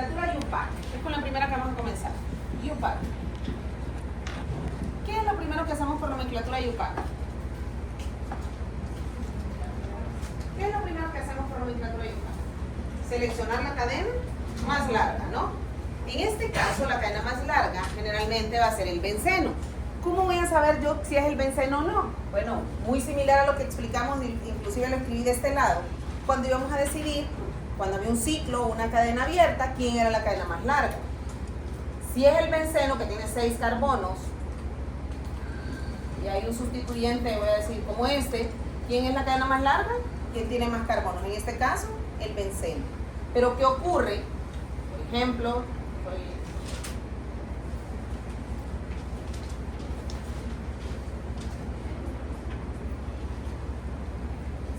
nomenclatura UPAC. Es con la primera que vamos a comenzar. UPAC. ¿Qué es lo primero que hacemos por nomenclatura UPAC? ¿Qué es lo primero que hacemos por nomenclatura UPAC? Seleccionar la cadena más larga, ¿no? En este caso, la cadena más larga generalmente va a ser el benceno. ¿Cómo voy a saber yo si es el benceno o no? Bueno, muy similar a lo que explicamos, inclusive lo escribí de este lado, cuando íbamos a decidir, cuando había un ciclo o una cadena abierta, quién era la cadena más larga. Si es el benceno, que tiene 6 carbonos, y hay un sustituyente, voy a decir, como este, ¿quién es la cadena más larga? ¿Quién tiene más carbonos? En este caso, el benceno. Pero ¿qué ocurre? Por ejemplo,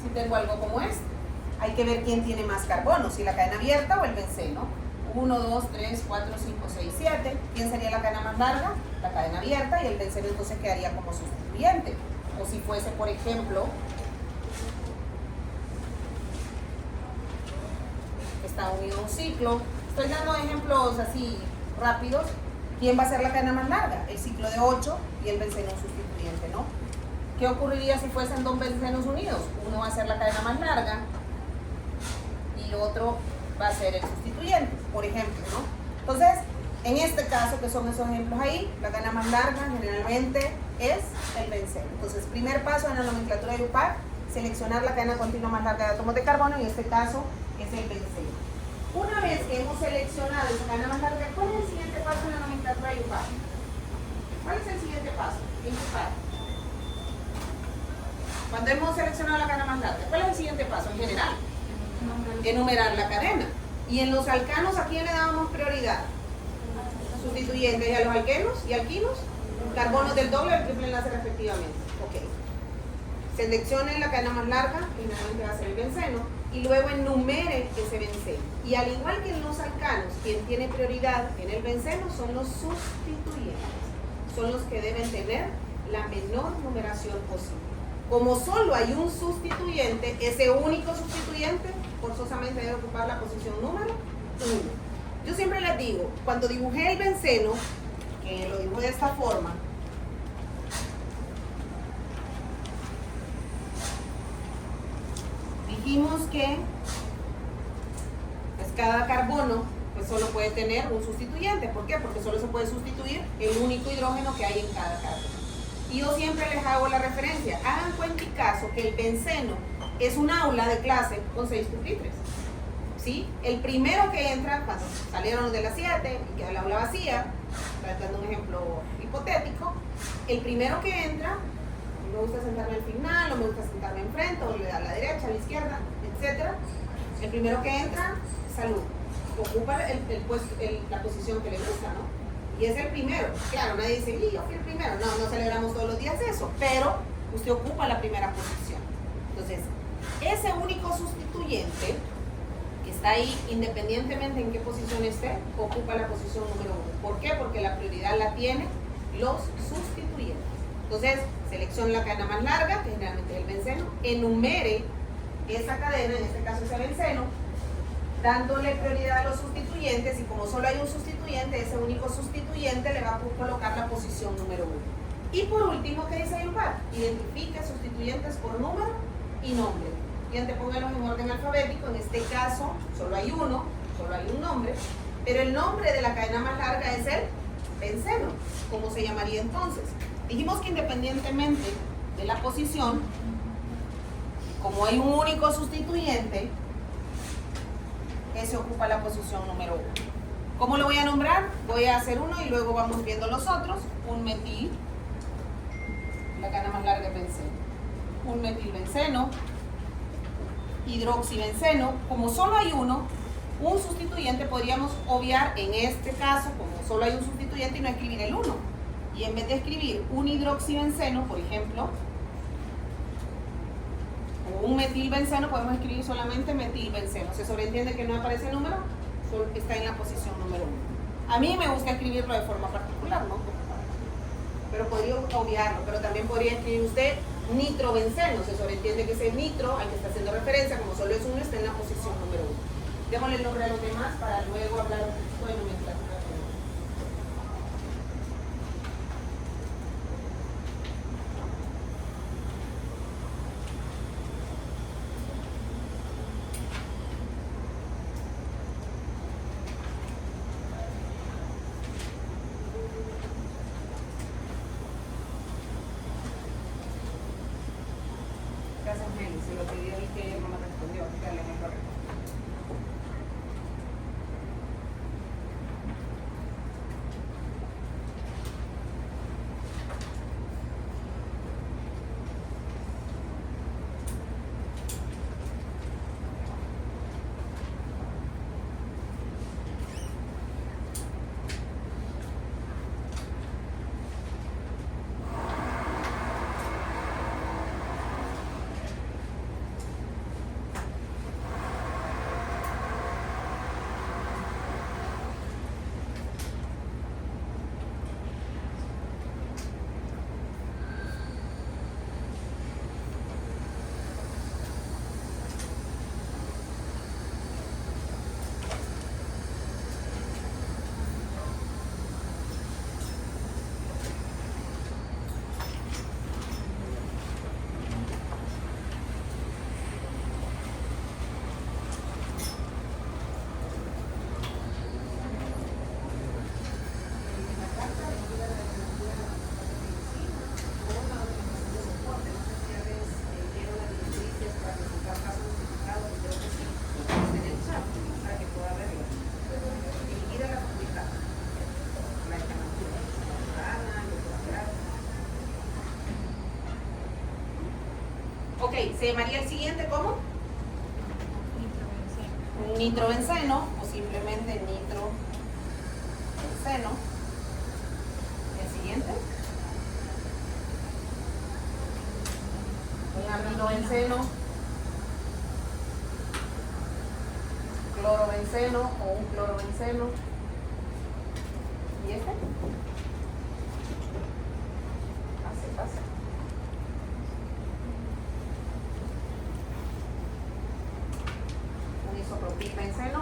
si tengo algo como este, hay que ver quién tiene más carbonos, si la cadena abierta o el benceno. 1, 2, 3, 4, 5, 6, 7. ¿Quién sería la cadena más larga? La cadena abierta, y el benceno entonces quedaría como sustituyente. O si fuese, por ejemplo, está unido a un ciclo. Estoy dando ejemplos así rápidos. ¿Quién va a ser la cadena más larga? El ciclo de 8 y el benceno sustituyente, ¿no? ¿Qué ocurriría si fuesen 2 bencenos unidos? Uno va a ser la cadena más larga y otro va a ser el sustituyente, por ejemplo, ¿no? Entonces, en este caso, que son esos ejemplos ahí, la cadena más larga generalmente es el benceno. Entonces, primer paso en la nomenclatura de UPAC, seleccionar la cadena continua más larga de átomos de carbono, en este caso es el benceno. Una vez que hemos seleccionado esa cadena más larga, ¿cuál es el siguiente paso en la nomenclatura de UPAC? ¿Cuál es el siguiente paso en UPAC? Cuando hemos seleccionado la cadena más larga, ¿cuál es el siguiente paso en general? Enumerar la cadena. Y en los alcanos, ¿a quién le dábamos prioridad? Sustituyentes. ¿Y a los alquenos y alquinos? Carbonos del doble o del triple enlace respectivamente. Ok. Seleccionen la cadena más larga, que generalmente va a ser el benceno, y luego enumeren ese benceno. Y al igual que en los alcanos, quien tiene prioridad en el benceno son los sustituyentes. Son los que deben tener la menor numeración posible. Como solo hay un sustituyente, ese único sustituyente forzosamente debe ocupar la posición número 1. Yo siempre les digo, cuando dibujé el benceno, que lo dibujé de esta forma, dijimos que pues, cada carbono pues, solo puede tener un sustituyente. ¿Por qué? Porque solo se puede sustituir el único hidrógeno que hay en cada carbono. Y yo siempre les hago la referencia. Hagan cuenta y caso que el benceno es un aula de clase con 6 pupitres. ¿Sí? El primero que entra, cuando salieron los de las 7 y queda el aula vacía, dando un ejemplo hipotético, el primero que entra, me gusta sentarme al final, o me gusta sentarme enfrente, o le da a la derecha, a la izquierda, etc. El primero que entra, salud, ocupa la posición que le gusta, ¿no? Y es el primero. Claro, nadie dice, yo fui el primero. No celebramos todos los días eso, pero usted ocupa la primera posición. Entonces, ese único sustituyente que está ahí, independientemente en qué posición esté, ocupa la posición número 1. ¿Por qué? Porque la prioridad la tienen los sustituyentes. Entonces, seleccione la cadena más larga, que generalmente es el benceno, enumere esa cadena, en este caso es el benceno, dándole prioridad a los sustituyentes, y como solo hay un sustituyente, ese único sustituyente le va a colocar la posición número 1. Y por último, ¿qué dice UPAC? Identifique sustituyentes por número y nombre. Y antepóngalos en orden alfabético. En este caso, solo hay uno, solo hay un nombre, pero el nombre de la cadena más larga es el benceno. ¿Cómo se llamaría entonces? Dijimos que independientemente de la posición, como hay un único sustituyente, ese ocupa la posición número 1. ¿Cómo lo voy a nombrar? Voy a hacer uno y luego vamos viendo los otros. Un metil, la cadena más larga es benceno. Un metilbenceno, hidroxibenceno. Como solo hay uno, un sustituyente, podríamos obviar en este caso, como solo hay un sustituyente, y no escribir el 1. Y en vez de escribir un hidroxibenceno, por ejemplo, o un metilbenceno, podemos escribir solamente metilbenceno. Se sobreentiende que no aparece el número, solo está en la posición número 1. A mí me gusta escribirlo de forma particular, ¿no? Pero podría obviarlo, pero también podría escribir usted nitrobenceno. Se sobreentiende que ese nitro al que está haciendo referencia, como solo es uno, está en la posición número 1. Démosle el nombre a los demás para luego hablar que ella no me respondió. Ya le ejemplo. Ok, se llamaría el siguiente ¿cómo? Nitrobenceno o simplemente nitrobenceno. El siguiente. Un aminobenceno, clorobenceno o un clorobenceno. ¿Y este? Pase. Un isopropilbenceno.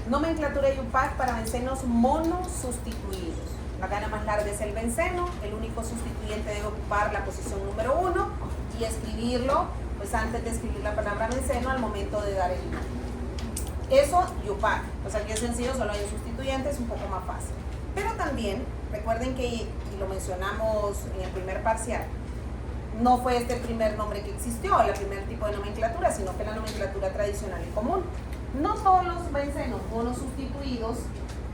Nomenclatura IUPAC para bencenos monosustituidos. La gana más larga es el benceno, el único sustituyente debe ocupar la posición número 1 y escribirlo, pues antes de escribir la palabra benceno al momento de dar el nombre. Eso IUPAC, pues aquí es sencillo, solo hay un sustituyente, es un poco más fácil. Pero también, recuerden que, y lo mencionamos en el primer parcial, no fue este el primer nombre que existió, el primer tipo de nomenclatura, sino que la nomenclatura tradicional y común. No todos los bencenos monosustituidos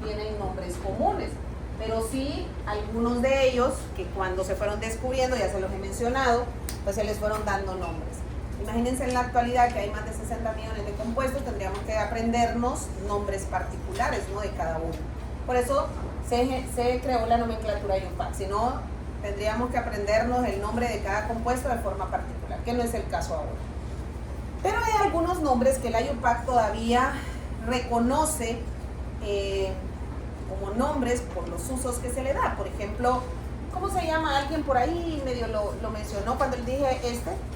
tienen nombres comunes, pero sí algunos de ellos que cuando se fueron descubriendo, ya se los he mencionado, pues se les fueron dando nombres. Imagínense en la actualidad que hay más de 60 millones de compuestos, tendríamos que aprendernos nombres particulares, ¿no?, de cada uno. Por eso se creó la nomenclatura IUPAC, si no tendríamos que aprendernos el nombre de cada compuesto de forma particular, que no es el caso ahora. Pero hay algunos nombres que la IUPAC todavía reconoce como nombres por los usos que se le da. Por ejemplo, ¿cómo se llama? Alguien por ahí medio lo mencionó cuando le dije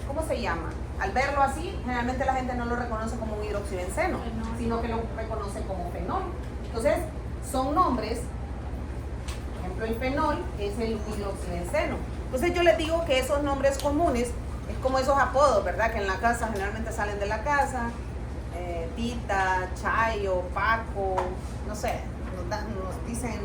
¿cómo se llama? Al verlo así, generalmente la gente no lo reconoce como un hidroxibenceno, sino que lo reconoce como fenol. Entonces, son nombres, por ejemplo, el fenol es el hidroxibenceno. Entonces yo les digo que esos nombres comunes es como esos apodos, ¿verdad? Que en la casa generalmente salen de la casa, Tita, Chayo, Paco, no sé, nos dicen,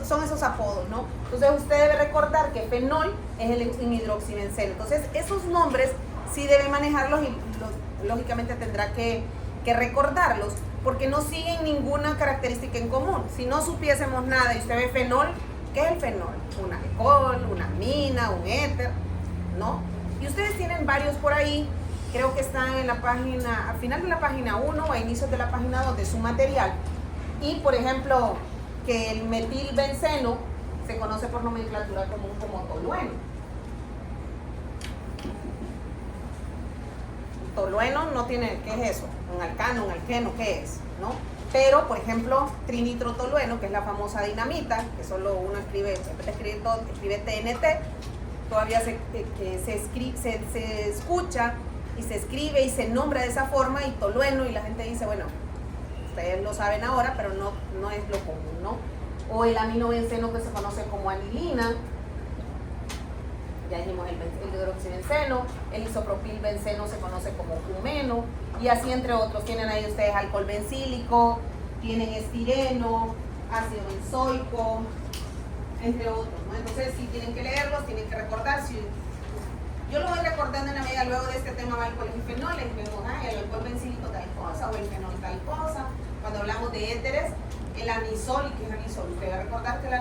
son esos apodos, ¿no? Entonces usted debe recordar que fenol es el hidroxibenceno. Entonces esos nombres sí debe manejarlos y lógicamente tendrá que recordarlos porque no siguen ninguna característica en común. Si no supiésemos nada y usted ve fenol, ¿qué es el fenol? Un alcohol, una amina, un éter, ¿no? Y ustedes tienen varios por ahí, creo que están en la página, al final de la página 1 o a inicios de la página 2 de su material. Y por ejemplo, que el metilbenceno se conoce por nomenclatura común como tolueno. Tolueno no tiene, ¿qué es eso? Un alcano, un alqueno, ¿qué es? ¿No? Pero, por ejemplo, trinitrotolueno, que es la famosa dinamita, que solo uno escribe, en vez de escribir todo, escribe TNT, todavía se escucha y se escribe y se nombra de esa forma, y tolueno, y la gente dice, bueno, ustedes lo saben ahora, pero no es lo común, ¿no? O el aminobenceno que se conoce como anilina, ya dijimos el hidroxibenceno, el isopropilbenceno se conoce como cumeno, y así entre otros. Tienen ahí ustedes alcohol bencílico, tienen estireno, ácido benzoico, entre otros, ¿no? Entonces sí tienen que leerlos, tienen que recordar. Si yo lo voy recordando en la medida, luego de este tema va el polifenol, el alcohol bencílico tal cosa, o el fenol tal cosa. Cuando hablamos de éteres, el anisol, ¿y qué es anisol? Usted va a recordar que el